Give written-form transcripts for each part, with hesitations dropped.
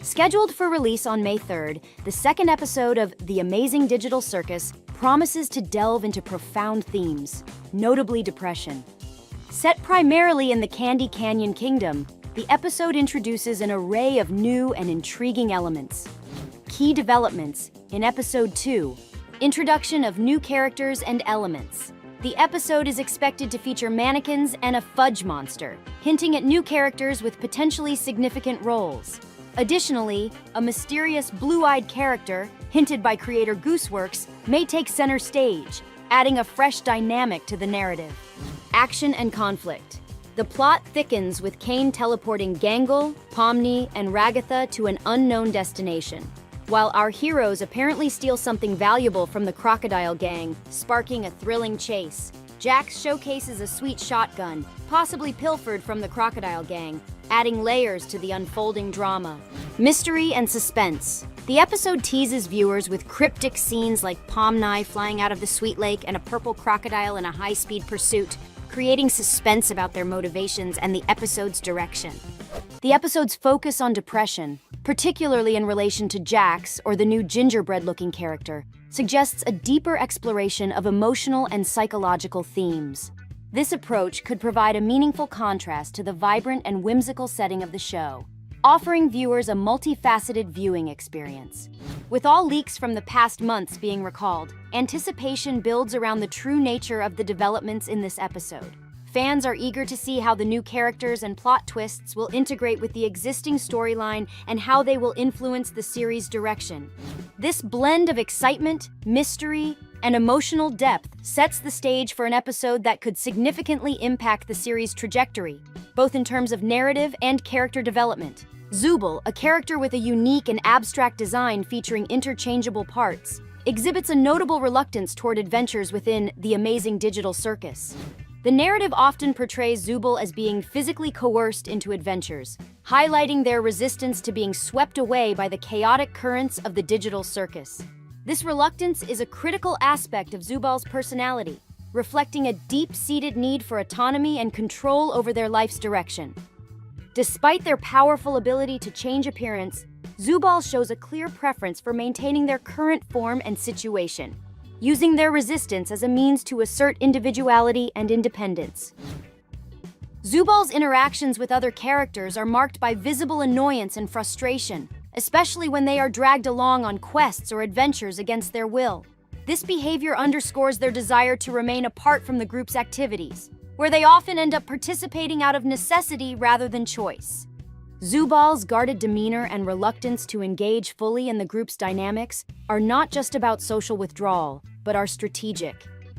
Scheduled for release on May 3rd, the second episode of The Amazing Digital Circus promises to delve into profound themes, notably depression. Set primarily in the Candy Canyon Kingdom, the episode introduces an array of new and intriguing elements. Key developments in Episode 2, introduction of new characters and elements. The episode is expected to feature mannequins and a fudge monster, hinting at new characters with potentially significant roles. Additionally, a mysterious blue-eyed character, hinted by creator Gooseworks, may take center stage, adding a fresh dynamic to the narrative. Action and conflict. The plot thickens with Kane teleporting Gangle, Pomni, and Ragatha to an unknown destination, while our heroes apparently steal something valuable from the Crocodile Gang, sparking a thrilling chase. Jax showcases a sweet shotgun, possibly pilfered from the Crocodile Gang, adding layers to the unfolding drama. Mystery and suspense. The episode teases viewers with cryptic scenes like Pomni flying out of the Sweet Lake and a purple crocodile in a high-speed pursuit, creating suspense about their motivations and the episode's direction. The episode's focus on depression, particularly in relation to Jax, or the new gingerbread-looking character, suggests a deeper exploration of emotional and psychological themes. This approach could provide a meaningful contrast to the vibrant and whimsical setting of the show, offering viewers a multifaceted viewing experience. With all leaks from the past months being recalled, anticipation builds around the true nature of the developments in this episode. Fans are eager to see how the new characters and plot twists will integrate with the existing storyline and how they will influence the series' direction. This blend of excitement, mystery, and emotional depth sets the stage for an episode that could significantly impact the series' trajectory, both in terms of narrative and character development. Zooble, a character with a unique and abstract design featuring interchangeable parts, exhibits a notable reluctance toward adventures within The Amazing Digital Circus. The narrative often portrays Zooble as being physically coerced into adventures, highlighting their resistance to being swept away by the chaotic currents of the digital circus. This reluctance is a critical aspect of Zooble's personality, reflecting a deep-seated need for autonomy and control over their life's direction. Despite their powerful ability to change appearance, Zooble shows a clear preference for maintaining their current form and situation, using their resistance as a means to assert individuality and independence. Zooble's interactions with other characters are marked by visible annoyance and frustration, especially when they are dragged along on quests or adventures against their will. This behavior underscores their desire to remain apart from the group's activities, where they often end up participating out of necessity rather than choice. Zooble's guarded demeanor and reluctance to engage fully in the group's dynamics are not just about social withdrawal, but are strategic,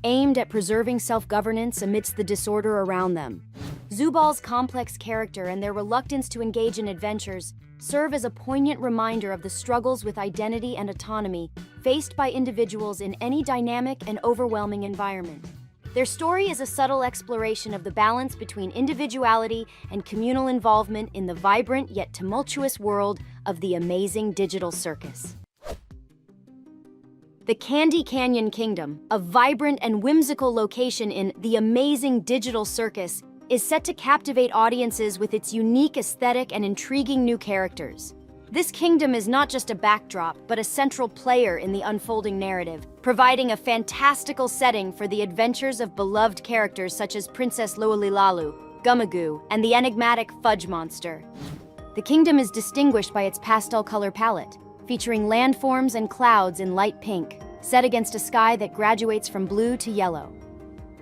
aimed at preserving self-governance amidst the disorder around them. Zooble's complex character and their reluctance to engage in adventures serve as a poignant reminder of the struggles with identity and autonomy faced by individuals in any dynamic and overwhelming environment. Their story is a subtle exploration of the balance between individuality and communal involvement in the vibrant yet tumultuous world of the Amazing Digital Circus. The Candy Canyon Kingdom, a vibrant and whimsical location in The Amazing Digital Circus, is set to captivate audiences with its unique aesthetic and intriguing new characters. This kingdom is not just a backdrop, but a central player in the unfolding narrative, providing a fantastical setting for the adventures of beloved characters such as Princess Loalilalu, Gumagoo, and the enigmatic Fudge Monster. The kingdom is distinguished by its pastel color palette, featuring landforms and clouds in light pink, set against a sky that graduates from blue to yellow.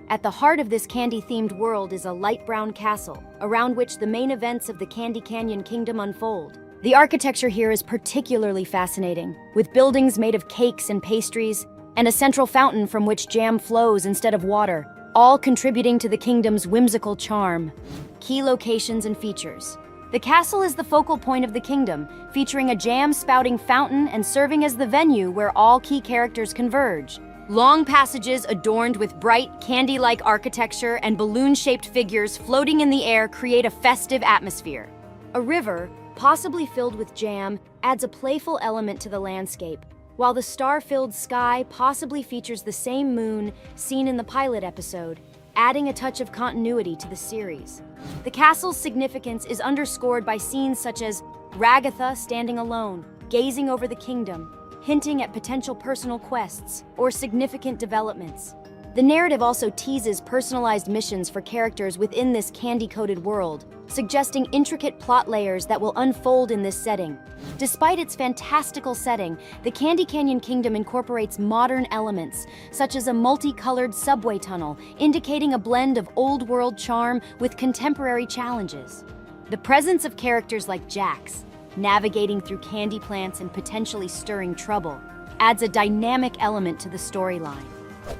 At the heart of this candy-themed world is a light brown castle, around which the main events of the Candy Canyon Kingdom unfold. The architecture here is particularly fascinating, with buildings made of cakes and pastries, and a central fountain from which jam flows instead of water, all contributing to the kingdom's whimsical charm. Key locations and features. The castle is the focal point of the kingdom, featuring a jam-spouting fountain and serving as the venue where all key characters converge. Long passages adorned with bright, candy-like architecture and balloon-shaped figures floating in the air create a festive atmosphere. A river, possibly filled with jam, adds a playful element to the landscape, while the star-filled sky possibly features the same moon seen in the pilot episode, adding a touch of continuity to the series. The castle's significance is underscored by scenes such as Ragatha standing alone, gazing over the kingdom, hinting at potential personal quests or significant developments. The narrative also teases personalized missions for characters within this candy-coated world, suggesting intricate plot layers that will unfold in this setting. Despite its fantastical setting, the Candy Canyon Kingdom incorporates modern elements, such as a multicolored subway tunnel, indicating a blend of old-world charm with contemporary challenges. The presence of characters like Jax, navigating through candy plants and potentially stirring trouble, adds a dynamic element to the storyline.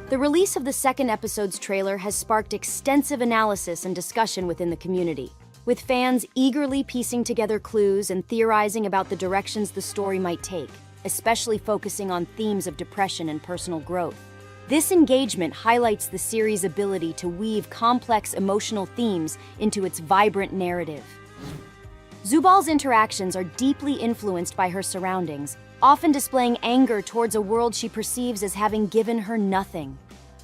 The release of the second episode's trailer has sparked extensive analysis and discussion within the community, with fans eagerly piecing together clues and theorizing about the directions the story might take, especially focusing on themes of depression and personal growth. This engagement highlights the series' ability to weave complex emotional themes into its vibrant narrative. Zubal's interactions are deeply influenced by her surroundings, often displaying anger towards a world she perceives as having given her nothing.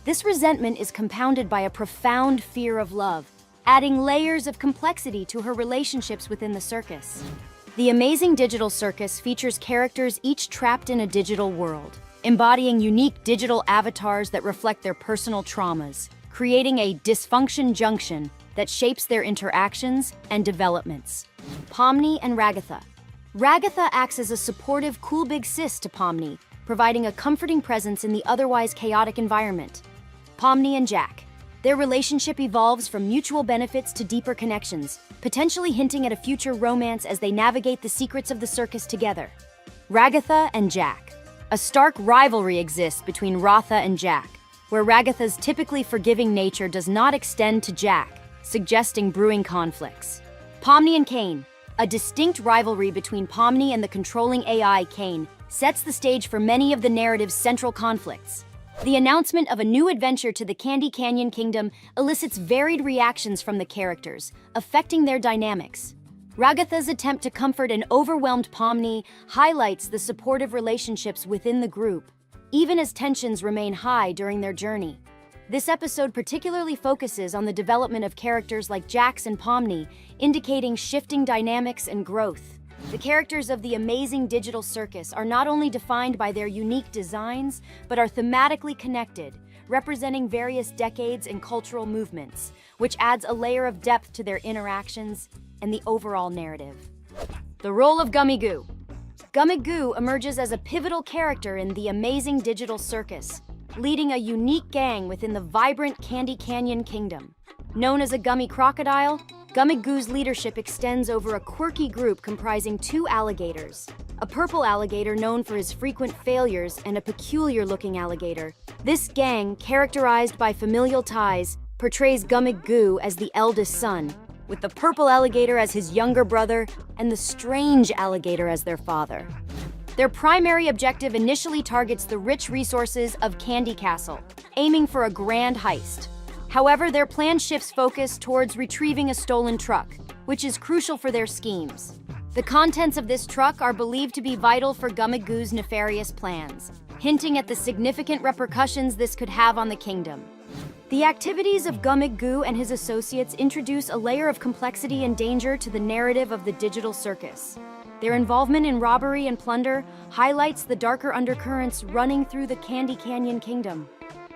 This resentment is compounded by a profound fear of love, adding layers of complexity to her relationships within the circus. The Amazing Digital Circus features characters each trapped in a digital world, embodying unique digital avatars that reflect their personal traumas, creating a dysfunction junction that shapes their interactions and developments. Pomni and Ragatha. Ragatha acts as a supportive, cool big sis to Pomni, providing a comforting presence in the otherwise chaotic environment. Pomni and Jack. Their relationship evolves from mutual benefits to deeper connections, potentially hinting at a future romance as they navigate the secrets of the circus together. Ragatha and Jack. A stark rivalry exists between Ratha and Jack, where Ragatha's typically forgiving nature does not extend to Jack, suggesting brewing conflicts. Pomni and Kane. A distinct rivalry between Pomni and the controlling AI Kane sets the stage for many of the narrative's central conflicts. The announcement of a new adventure to the Candy Canyon Kingdom elicits varied reactions from the characters, affecting their dynamics. Ragatha's attempt to comfort an overwhelmed Pomni highlights the supportive relationships within the group, even as tensions remain high during their journey. This episode particularly focuses on the development of characters like Jax and Pomni, indicating shifting dynamics and growth. The characters of the Amazing Digital Circus are not only defined by their unique designs, but are thematically connected, representing various decades and cultural movements, which adds a layer of depth to their interactions and the overall narrative. The role of Gummy Goo. Gummy Goo emerges as a pivotal character in the Amazing Digital Circus, leading a unique gang within the vibrant Candy Canyon Kingdom. Known as a gummy crocodile, Gummy Goo's leadership extends over a quirky group comprising two alligators. A purple alligator known for his frequent failures and a peculiar-looking alligator. This gang, characterized by familial ties, portrays Gummy Goo as the eldest son, with the purple alligator as his younger brother and the strange alligator as their father. Their primary objective initially targets the rich resources of Candy Castle, aiming for a grand heist. However, their plan shifts focus towards retrieving a stolen truck, which is crucial for their schemes. The contents of this truck are believed to be vital for Gummy Goo's nefarious plans, hinting at the significant repercussions this could have on the kingdom. The activities of Gummy Goo and his associates introduce a layer of complexity and danger to the narrative of the digital circus. Their involvement in robbery and plunder highlights the darker undercurrents running through the Candy Canyon Kingdom.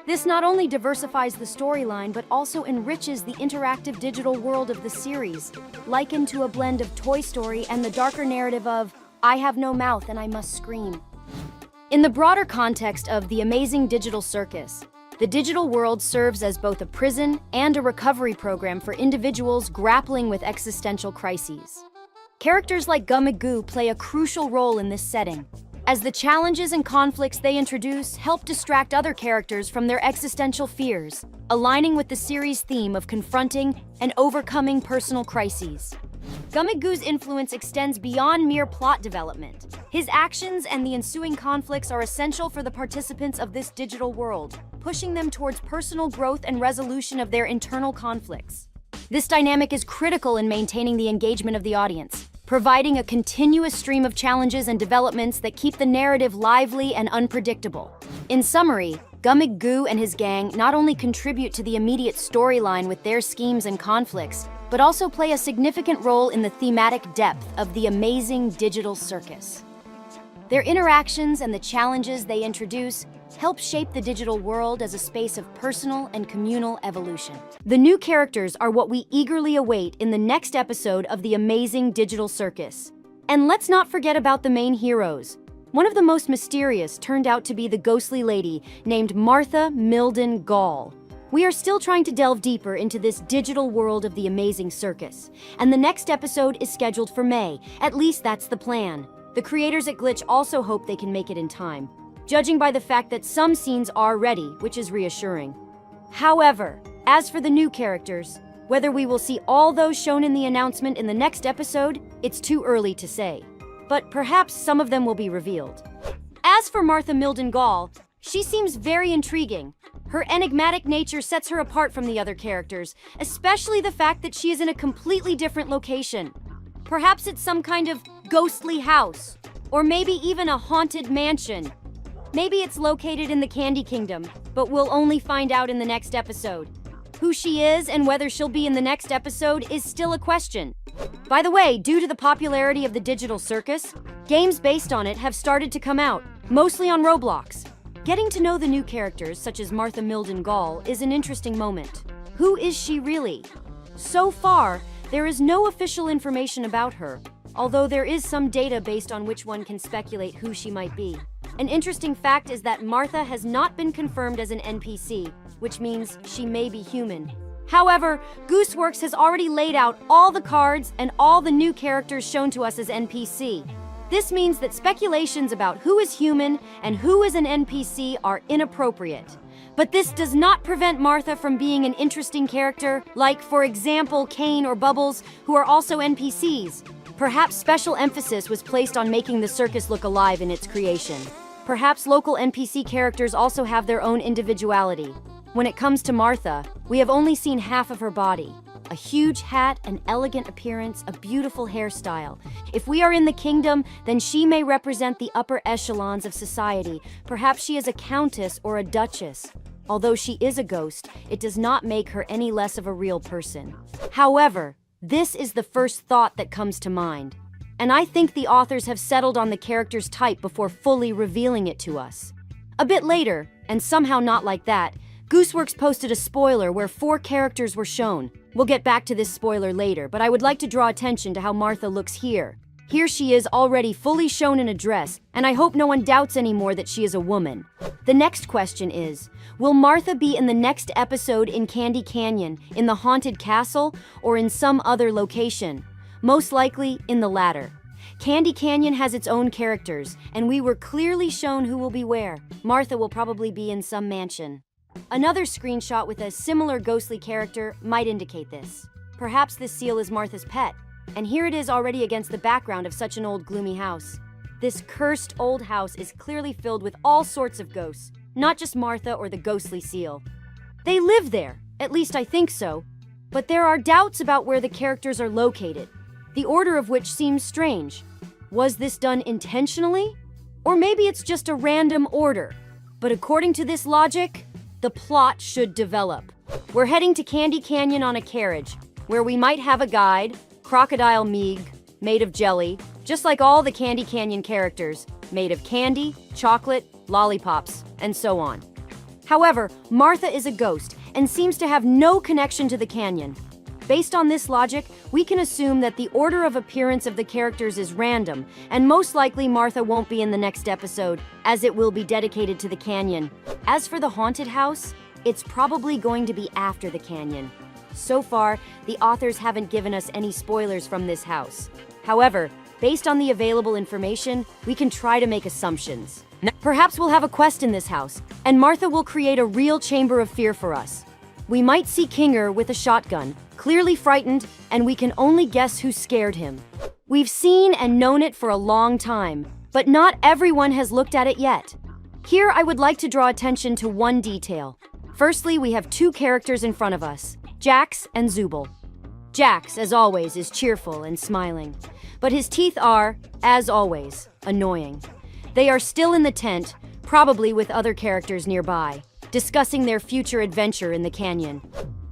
This not only diversifies the storyline, but also enriches the interactive digital world of the series, likened to a blend of Toy Story and the darker narrative of I have no mouth and I must scream. In the broader context of the Amazing Digital Circus, the digital world serves as both a prison and a recovery program for individuals grappling with existential crises. Characters like Gummy Goo play a crucial role in this setting, as the challenges and conflicts they introduce help distract other characters from their existential fears, aligning with the series' theme of confronting and overcoming personal crises. Gummy Goo's influence extends beyond mere plot development. His actions and the ensuing conflicts are essential for the participants of this digital world, pushing them towards personal growth and resolution of their internal conflicts. This dynamic is critical in maintaining the engagement of the audience, providing a continuous stream of challenges and developments that keep the narrative lively and unpredictable. In summary, Gummy Goo and his gang not only contribute to the immediate storyline with their schemes and conflicts, but also play a significant role in the thematic depth of the amazing digital circus. Their interactions and the challenges they introduce help shape the digital world as a space of personal and communal evolution. The new characters are what we eagerly await in the next episode of The Amazing Digital Circus. And let's not forget about the main heroes. One of the most mysterious turned out to be the ghostly lady named Martha Milden Gall. We are still trying to delve deeper into this digital world of The Amazing Circus, and the next episode is scheduled for May. At least that's the plan. The creators at Glitch also hope they can make it in time, judging by the fact that some scenes are ready, which is reassuring. However, as for the new characters, whether we will see all those shown in the announcement in the next episode, it's too early to say. But perhaps some of them will be revealed. As for Martha Milden Gall, she seems very intriguing. Her enigmatic nature sets her apart from the other characters, especially the fact that she is in a completely different location. Perhaps it's some kind of ghostly house, or maybe even a haunted mansion. Maybe it's located in the Candy Kingdom, but we'll only find out in the next episode. Who she is and whether she'll be in the next episode is still a question. By the way, due to the popularity of the digital circus, games based on it have started to come out, mostly on Roblox. Getting to know the new characters, such as Martha Milden Gall, is an interesting moment. Who is she really? So far, there is no official information about her, although there is some data based on which one can speculate who she might be. An interesting fact is that Martha has not been confirmed as an NPC, which means she may be human. However, Gooseworks has already laid out all the cards and all the new characters shown to us as NPC. This means that speculations about who is human and who is an NPC are inappropriate. But this does not prevent Martha from being an interesting character, like, for example, Kane or Bubbles, who are also NPCs. Perhaps special emphasis was placed on making the circus look alive in its creation. Perhaps local NPC characters also have their own individuality. When it comes to Martha, we have only seen half of her body. A huge hat, an elegant appearance, a beautiful hairstyle. If we are in the kingdom, then she may represent the upper echelons of society. Perhaps she is a countess or a duchess. Although she is a ghost, it does not make her any less of a real person. However, this is the first thought that comes to mind. And I think the authors have settled on the character's type before fully revealing it to us. A bit later, and somehow not like that, Gooseworks posted a spoiler where 4 characters were shown. We'll get back to this spoiler later, but I would like to draw attention to how Martha looks here. Here she is already fully shown in a dress, and I hope no one doubts anymore that she is a woman. The next question is, will Martha be in the next episode in Candy Canyon, in the Haunted Castle, or in some other location? Most likely in the latter. Candy Canyon has its own characters, and we were clearly shown who will be where. Martha will probably be in some mansion. Another screenshot with a similar ghostly character might indicate this. Perhaps this seal is Martha's pet, and here it is already against the background of such an old gloomy house. This cursed old house is clearly filled with all sorts of ghosts, not just Martha or the ghostly seal. They live there, at least I think so, but there are doubts about where the characters are located, the order of which seems strange. Was this done intentionally? Or maybe it's just a random order. But according to this logic, the plot should develop. We're heading to Candy Canyon on a carriage, where we might have a guide, Crocodile Meeg, made of jelly, just like all the Candy Canyon characters, made of candy, chocolate, lollipops, and so on. However, Martha is a ghost and seems to have no connection to the canyon. Based on this logic, we can assume that the order of appearance of the characters is random, and most likely Martha won't be in the next episode, as it will be dedicated to the canyon. As for the haunted house, it's probably going to be after the canyon. So far, the authors haven't given us any spoilers from this house. However, based on the available information, we can try to make assumptions. Perhaps we'll have a quest in this house, and Martha will create a real chamber of fear for us. We might see Kinger with a shotgun, clearly frightened, and we can only guess who scared him. We've seen and known it for a long time, but not everyone has looked at it yet. Here I would like to draw attention to one detail. Firstly, we have 2 characters in front of us, Jax and Zooble. Jax, as always, is cheerful and smiling, but his teeth are, as always, annoying. They are still in the tent, probably with other characters nearby, discussing their future adventure in the canyon.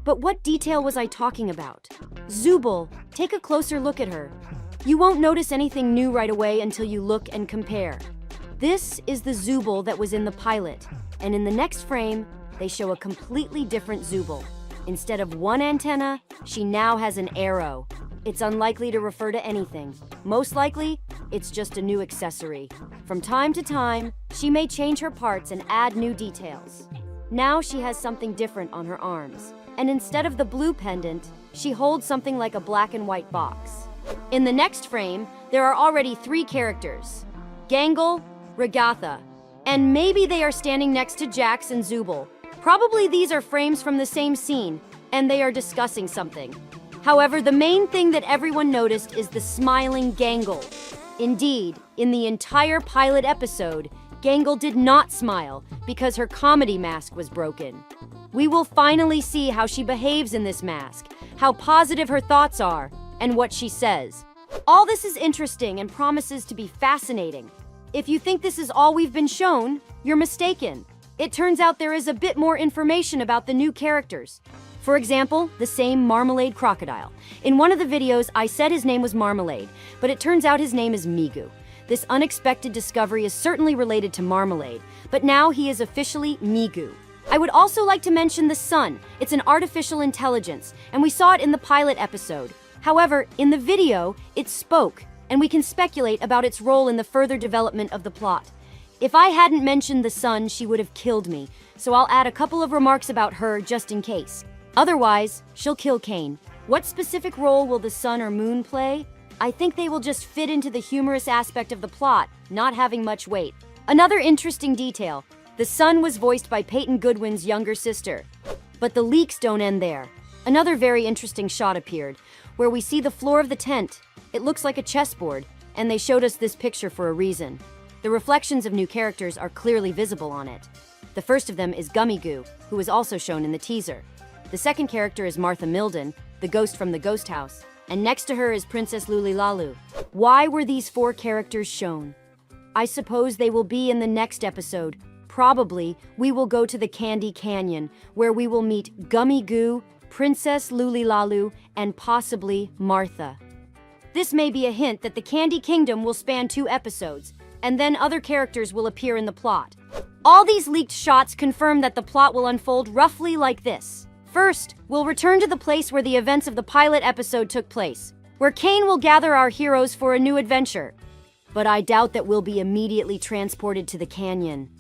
But what detail was I talking about? Zooble, take a closer look at her. You won't notice anything new right away until you look and compare. This is the Zooble that was in the pilot, and in the next frame, they show a completely different Zooble. Instead of one antenna, she now has an arrow. It's unlikely to refer to anything. Most likely, it's just a new accessory. From time to time, she may change her parts and add new details. Now she has something different on her arms. And instead of the blue pendant, she holds something like a black and white box. In the next frame, there are already 3 characters: Gangle, Regatha, and maybe they are standing next to Jax and Zooble. Probably these are frames from the same scene, and they are discussing something. However, the main thing that everyone noticed is the smiling Gangle. Indeed, in the entire pilot episode, Gangle did not smile because her comedy mask was broken. We will finally see how she behaves in this mask, how positive her thoughts are, and what she says. All this is interesting and promises to be fascinating. If you think this is all we've been shown, you're mistaken. It turns out there is a bit more information about the new characters. For example, the same Marmalade Crocodile. In one of the videos, I said his name was Marmalade, but it turns out his name is Migu. This unexpected discovery is certainly related to Marmalade, but now he is officially Migu. I would also like to mention the sun. It's an artificial intelligence, and we saw it in the pilot episode. However, in the video, it spoke, and we can speculate about its role in the further development of the plot. If I hadn't mentioned the sun, she would have killed me, so I'll add a couple of remarks about her just in case. Otherwise, she'll kill Kane. What specific role will the sun or moon play? I think they will just fit into the humorous aspect of the plot, not having much weight. Another interesting detail, the sun was voiced by Peyton Goodwin's younger sister. But the leaks don't end there. Another very interesting shot appeared, where we see the floor of the tent. It looks like a chessboard, and they showed us this picture for a reason. The reflections of new characters are clearly visible on it. The first of them is Gummy Goo, who is also shown in the teaser. The second character is Martha Milden, the ghost from the ghost house, and next to her is Princess Lulilalu. Why were these 4 characters shown? I suppose they will be in the next episode. Probably, we will go to the Candy Canyon, where we will meet Gummy Goo, Princess Lulilalu, and possibly Martha. This may be a hint that the Candy Kingdom will span 2 episodes, and then other characters will appear in the plot. All these leaked shots confirm that the plot will unfold roughly like this. First, we'll return to the place where the events of the pilot episode took place, where Kane will gather our heroes for a new adventure. But I doubt that we'll be immediately transported to the canyon.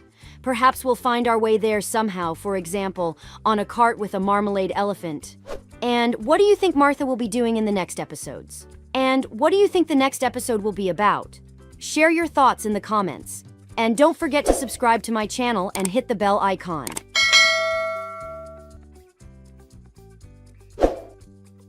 Perhaps we'll find our way there somehow, for example, on a cart with a marmalade elephant. And what do you think Martha will be doing in the next episodes? And what do you think the next episode will be about? Share your thoughts in the comments. And don't forget to subscribe to my channel and hit the bell icon.